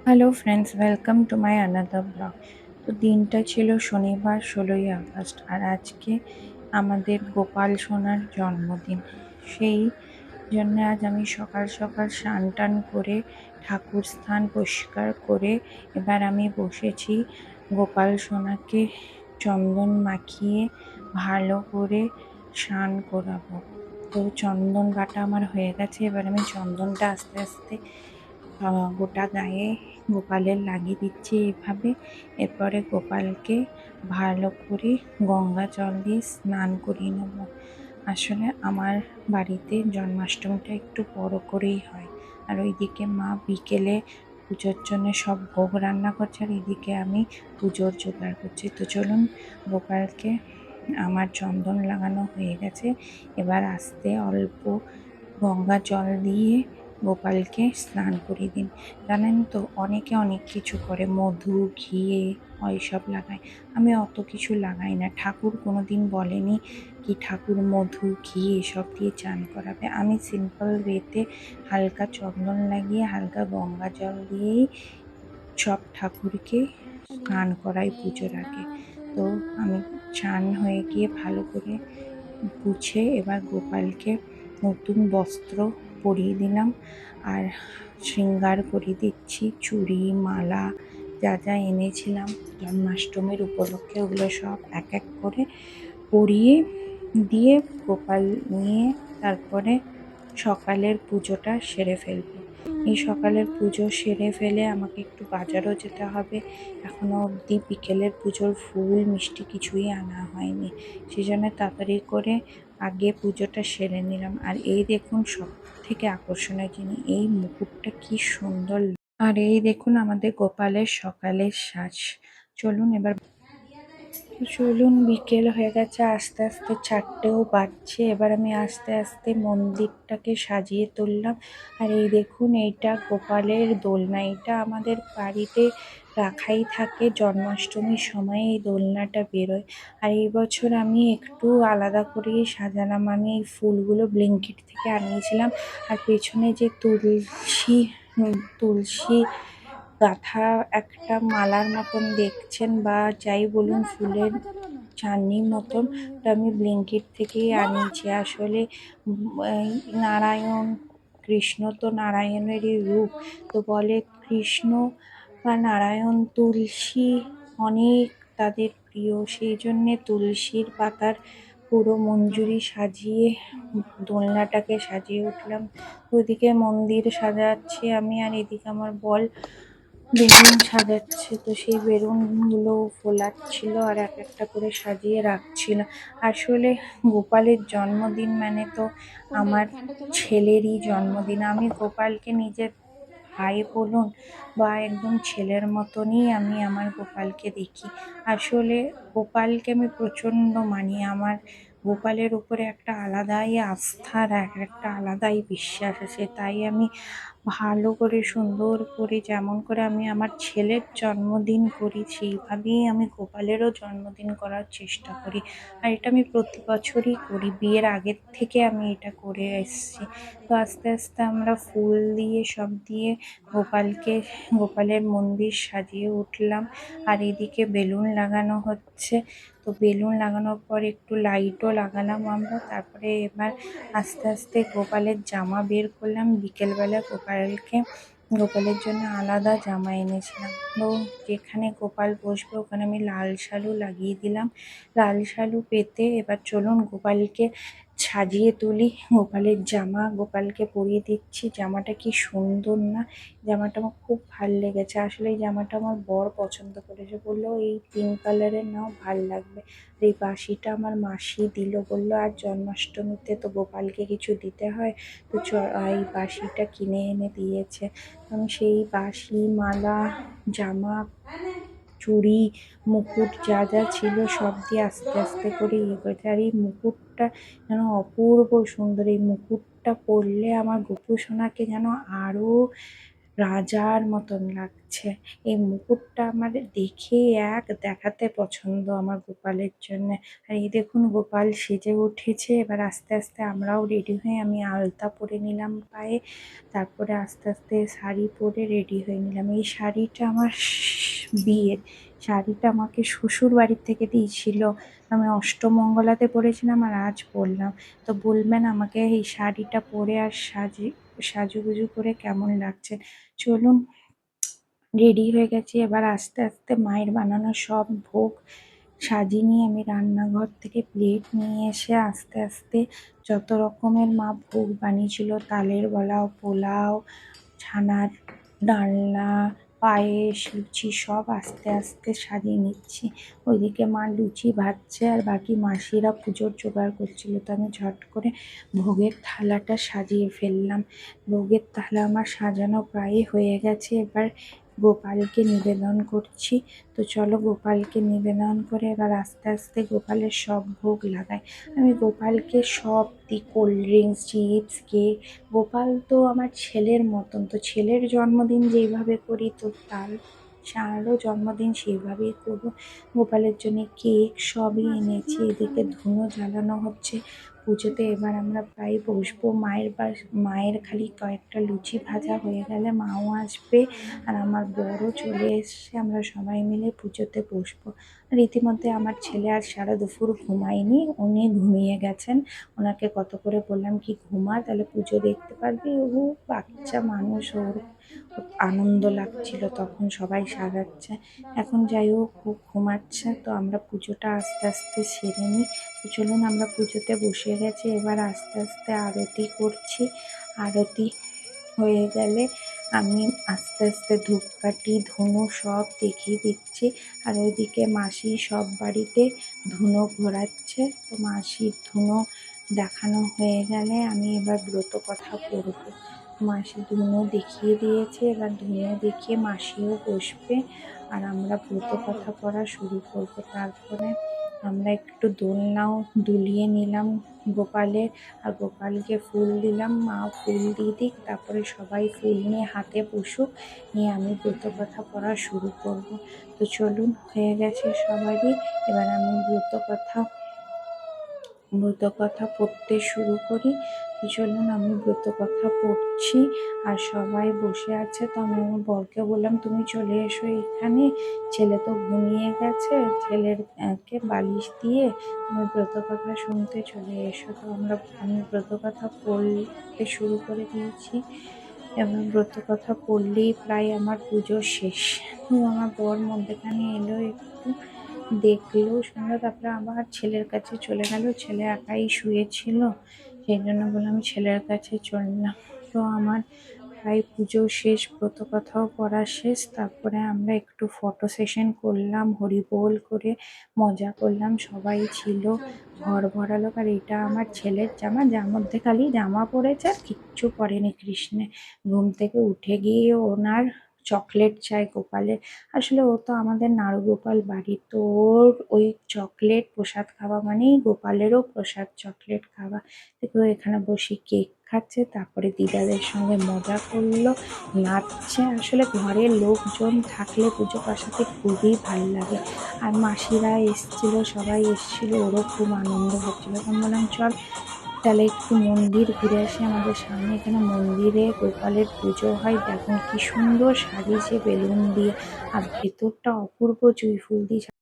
Hello friends, welcome to my another blog. তো দিনটা ছিল শনিবার 16ই আগস্ট, আর আজকে আমাদের গোপাল সোনার জন্মদিন। সেই জন্য আজ আমি সকাল সকাল স্নান টান করে ঠাকুর স্থান পরিষ্কার করে এবার আমি বসেছি গোপাল সোনাকে চন্দন মাখিয়ে ভালো করে স্নান করাবো। তো চন্দন বাটা আমার হয়ে গেছে, এবার আমি চন্দনটা আস্তে আস্তে গোটা গায়ে গোপালের লাগিয়ে দিচ্ছি এইভাবে। এরপরে গোপালকে ভালো করে গঙ্গা জল দিয়ে স্নান করিয়ে নেব। আসলে আমার বাড়িতে জন্মাষ্টমীটা একটু বড় করেই হয়, আর ওইদিকে মা বিকেলে পুজোর জন্য সব ভোগ রান্না করছে, আর এদিকে আমি পুজোর জোগাড় করছি। তো চলুন, গোপালকে আমার চন্দন লাগানো হয়ে গেছে, এবার আস্তে অল্প গঙ্গা জল দিয়ে গোপালকে স্নান করিয়ে দিন। জানেন তো, অনেকে অনেক কিছু করে, মধু ঘিয়ে ওইসব লাগায়। আমি অত কিছু লাগাই না। ঠাকুর কোনোদিন বলেনি কি ঠাকুর মধু ঘি এসব দিয়ে চান করাবে। আমি সিম্পল ওয়েতে হালকা চন্দন লাগিয়ে হালকা গঙ্গা জল দিয়েই সব ঠাকুরকে স্নান করাই পুজোর আগে। তো আমি স্নান হয়ে গিয়ে ভালো করে গুছে এবার গোপালকে নতুন বস্ত্র পরিয়ে দিলাম, আর শৃঙ্গার করে দিচ্ছি। চুড়ি মালা যা যা এনেছিলাম জন্মাষ্টমীর উপলক্ষে ওগুলো সব এক এক করে পরিয়ে দিয়ে গোপাল নিয়ে তারপরে সকালের পুজোটা সেরে ফেলবো। এই সকালের পুজো সেরে ফেলে আমাকে একটু বাজারও যেতে হবে। এখনো অবধি বিকেলের পুজোর ফুল মিষ্টি কিছুই আনা হয়নি, সেই জন্য তাড়াতাড়ি করে আগে পুজোটা সেরে নিলাম। আর এই দেখুন, সব থেকে আকর্ষণীয় জিনিস, এই মুকুটটা কি সুন্দর। আর এই দেখুন আমাদের গোপালের সকালের সাজ। চলুন এবার, বিকেল হয়ে গেছে, আস্তে আস্তে 4টেও বাজছে। এবার আমি আস্তে আস্তে মন্দিরটাকে সাজিয়ে তুললাম। আর এই দেখুন, এইটা গোপালের দোলনা। এটা আমাদের বাড়িতে রাখাই থাকে, জন্মাষ্টমীর সময় এই দোলনাটা বেরোয়। আর এই বছর আমি একটু আলাদা করেই সাজালাম। আমি এই ফুলগুলো ব্লিঙ্কিট থেকে আনিয়েছিলাম। আর পেছনে যে তুলসী গাঁথা একটা মালার মতন দেখছেন, বা যাই বলুন, ফুলের চাঁদনির মতন, ওটা আমি ব্লিঙ্কিট থেকেই আনিয়েছি। আসলে এই নারায়ণ, কৃষ্ণ তো নারায়ণেরই রূপ। তো বলে কৃষ্ণ বা নারায়ণ তুলসী অনেক তাদের প্রিয়, সেই জন্যে তুলসীর পাতার পুরো মঞ্জুরি সাজিয়ে দোলনাটাকে সাজিয়ে উঠলাম। ওদিকে মন্দির সাজাচ্ছি আমি, আর এদিকে আমার বল বেলুন সাজাচ্ছে। তো সেই বেলুনগুলো ফোলাচ্ছিল আর এক একটা করে সাজিয়ে রাখছিল। আসলে গোপালের জন্মদিন মানে তো আমার ছেলেরই জন্মদিন। আমি গোপালকে নিজের ভাই বলুন বা একদম ছেলের মতনই আমি আমার গোপালকে দেখি। আসলে গোপালকে আমি প্রচণ্ড মানি। আমার গোপালের উপরে একটা আলাদাই আস্থার একটা আলাদাই বিশ্বাস আছে। তাই আমি ভালো করে সুন্দর করে, যেমন করে আমি আমার ছেলের জন্মদিন করি, সেইভাবেই আমি গোপালেরও জন্মদিন করার চেষ্টা করি। আর এটা আমি প্রতি বছরই করি, বিয়ের আগের থেকে আমি এটা করে এসেছি। তো আস্তে আস্তে আমরা ফুল দিয়ে সব দিয়ে গোপালের মন্দির সাজিয়ে উঠলাম। আর এদিকে বেলুন লাগানো হচ্ছে। তো বেলুন লাগানোর পর একটু লাইটও লাগালাম আমরা। তারপরে এবার আস্তে আস্তে গোপালের জামা বের করলাম। বিকেলবেলা গোপালের জন্য আলাদা জামা এনেছিলাম। তো যেখানে গোপাল বসবে ওখানে আমি লাল শালু লাগিয়ে দিলাম। লাল শালু পেতে এবার চলুন গোপালকে সাজিয়ে তুলি। গোপালের জামা গোপালকে পরিয়ে দিচ্ছি। জামাটা কি সুন্দর না? জামাটা আমার খুব ভাল লেগেছে। আসলে এই জামাটা আমার বর পছন্দ করেছে, বললো এই পিঙ্ক কালারের নাও, ভাল লাগবে। এই বাঁশিটা আমার মাসি দিল, বললো আর জন্মাষ্টমীতে তো গোপালকে কিছু দিতে হয়, তো এই বাঁশিটা কিনে এনে দিয়েছে। আমি সেই বাঁশি, মালা, জামা, চুড়ি, মুকুট যা যা ছিল সব দিয়ে আস্তে আস্তে করে ইয়ে করেছে। আর এই মুকুটটা যেন অপূর্ব সুন্দর। এই মুকুটটা পরলে আমার গোপু সোনাকে যেন আরও রাজার মতন লাগছে। এই মুকুটটা আমার দেখে দেখাতে পছন্দ আমার গোপালের জন্যে। আর এই দেখুন গোপাল সেজে উঠেছে। এবার আস্তে আস্তে আমরাও রেডি হয়ে আমি আলতা পরে নিলাম পায়ে, তারপরে আস্তে আস্তে শাড়ি পরে রেডি হয়ে নিলাম। এই শাড়িটা আমার বিয়ের শাড়িটা আমাকে শ্বশুর বাড়ির থেকে দিয়েছিল। আমি অষ্টমঙ্গলাতে পরেছিলাম আর আজ পরলাম। তো বলবেন আমাকে এই শাড়িটা পরে আর সাজুগুজু করে কেমন লাগছে। চলুন, রেডি হয়ে গেছি। এবার আস্তে আস্তে মায়ের বানানো সব ভোগ সাজিয়ে নিয়ে আমি রান্নাঘর থেকে প্লেট নিয়ে এসে আস্তে আস্তে যত রকমের মা ভোগ বানিয়েছিল, তালের বড়া, পোলাও, ছানার ডালনা, পায়েস, লুচি সব আস্তে আস্তে সাজিয়ে নিচ্ছি। ওইদিকে মা লুচি ভাজছে আর বাকি মাসিরা পুজোর জোগাড় করছিল। তো আমি ঝট করে ভোগের থালাটা সাজিয়ে ফেললাম। ভোগের থালা আমার সাজানো প্রায় হয়ে গেছে। এবার গোপালকে নিবেদন করছি। তো চলো গোপালকে নিবেদন করে এবার আস্তে আস্তে গোপালের সব ভোগ লাগাই। আমি গোপালকে সব দিই, cold drinks, chips, cake. Gopal তো আমার ছেলের মতন, তো ছেলের জন্মদিন যেইভাবে করি তো তারও জন্মদিন সেইভাবেই করবো। গোপালের জন্য কেক সবই এনেছি। এদিকে ধুনো জ্বালানো হচ্ছে পুজোতে। এবার আমরা প্রায় বসবো। মায়ের খালি কয়েকটা লুচি ভাজা হয়ে গেলে মাও আসবে আর আমার বরও চলে এসছে। আমরা সবাই মিলে পুজোতে বসবো। আর ইতিমধ্যে আমার ছেলে আর সারা দুপুর ঘুমায়নি, উনি ঘুমিয়ে গেছেন। ওনাকে কত করে বললাম কি ঘুমা, তাহলে পুজো দেখতে পারবি। ও বাচ্চা মানুষ, ওর খুব আনন্দ লাগছিল তখন সবাই সাজাচ্ছে। এখন যাই হোক ও ঘুমাচ্ছে। তো আমরা পুজোটা আস্তে আস্তে সেরে নিই। তো চলুন, আমরা পুজোতে বসে গেছি। এবার আস্তে আস্তে আরতি করছি। আরতি হয়ে গেলে আমি আস্তে আস্তে ধূপকাঠি, ধুনো সব দেখিয়ে দিচ্ছি। আর ওইদিকে মাসি সব বাড়িতে ধুনো ঘোরাচ্ছে। তো মাসির ধুনো দেখানো হয়ে গেলে আমি এবার ব্রত কথা পড়বো। মাসি ধুনো দেখিয়ে দিয়েছে, এবার ধুনো দেখিয়ে মাসিও বসবে আর আমরা ব্রত কথা পড়া শুরু করবো। তারপরে আমরা একটু দোলনাও দুলিয়ে নিলাম গোপালের, আর গোপালকে ফুল দিলাম। মা ফুল দিয়ে দিক, তারপরে সবাই ফুল নিয়ে হাতে বসুক, নিয়ে আমি ব্রত কথা পড়া শুরু করব। তো চলুন, হয়ে গেছে সবারই। এবার আমি ব্রত কথা পড়তে শুরু করি। তো চলুন, আমি ব্রত কথা পড়ছি আর সবাই বসে আছে। তো আমি আমার বরকে বললাম তুমি চলে এসো এখানে, ছেলে তো ঘুমিয়ে গেছে, ছেলের কে বালিশ দিয়ে তুমি ব্রত কথা শুনতে চলে এসো। তো আমি ব্রত কথা পড়তে শুরু করে দিয়েছি। এবং ব্রত কথা পড়লেই প্রায় আমার পুজো শেষ। তো আমার বর মধ্যেখানে এলো, একটু দেখলো, শুনলো, তারপরে আবার ছেলের কাছে চলে গেল। ছেলে একাই শুয়েছিল, সেই জন্য বললাম ছেলের কাছে চললাম। তো আমার প্রায় পুজো শেষ, ব্রত কথাও পড়া শেষ। তারপরে আমরা একটু ফটো সেশন করলাম, হরিবোল করে মজা করলাম। সবাই ছিল, ঘর ভরা লোক। আর এটা আমার ছেলের জামা, যার মধ্যে খালি জামা পরেছে আর কিচ্ছু পরেনি। কৃষ্ণে ঘুম থেকে উঠে গিয়ে ওনার চকলেট চাই গোপালের। আসলে ও তো আমাদের নাড়ুগোপাল বাড়ির, তো ওর ওই চকলেট প্রসাদ খাওয়া মানেই গোপালেরও প্রসাদ চকলেট খাওয়া। দেখো এখানে বসে কেক খাচ্ছে, তারপরে দিদাদের সঙ্গে মজা করলো, নাচছে। আসলে ঘরের লোকজন থাকলে পুজো পাশাতে খুবই ভাল লাগে। আর মাসিরা এসছিল, সবাই এসছিল, ওরও খুব আনন্দ হচ্ছিল। তখন বললাম চল তাহলে একটু মন্দির ঘুরে আসি। আমাদের সামনে এখানে মন্দিরে গোপালের পুজো হয়, দেখুন কি সুন্দর সাজিয়েছে বেলুন দিয়ে, আর ভেতরটা অপূর্ব জুঁই ফুল দিয়ে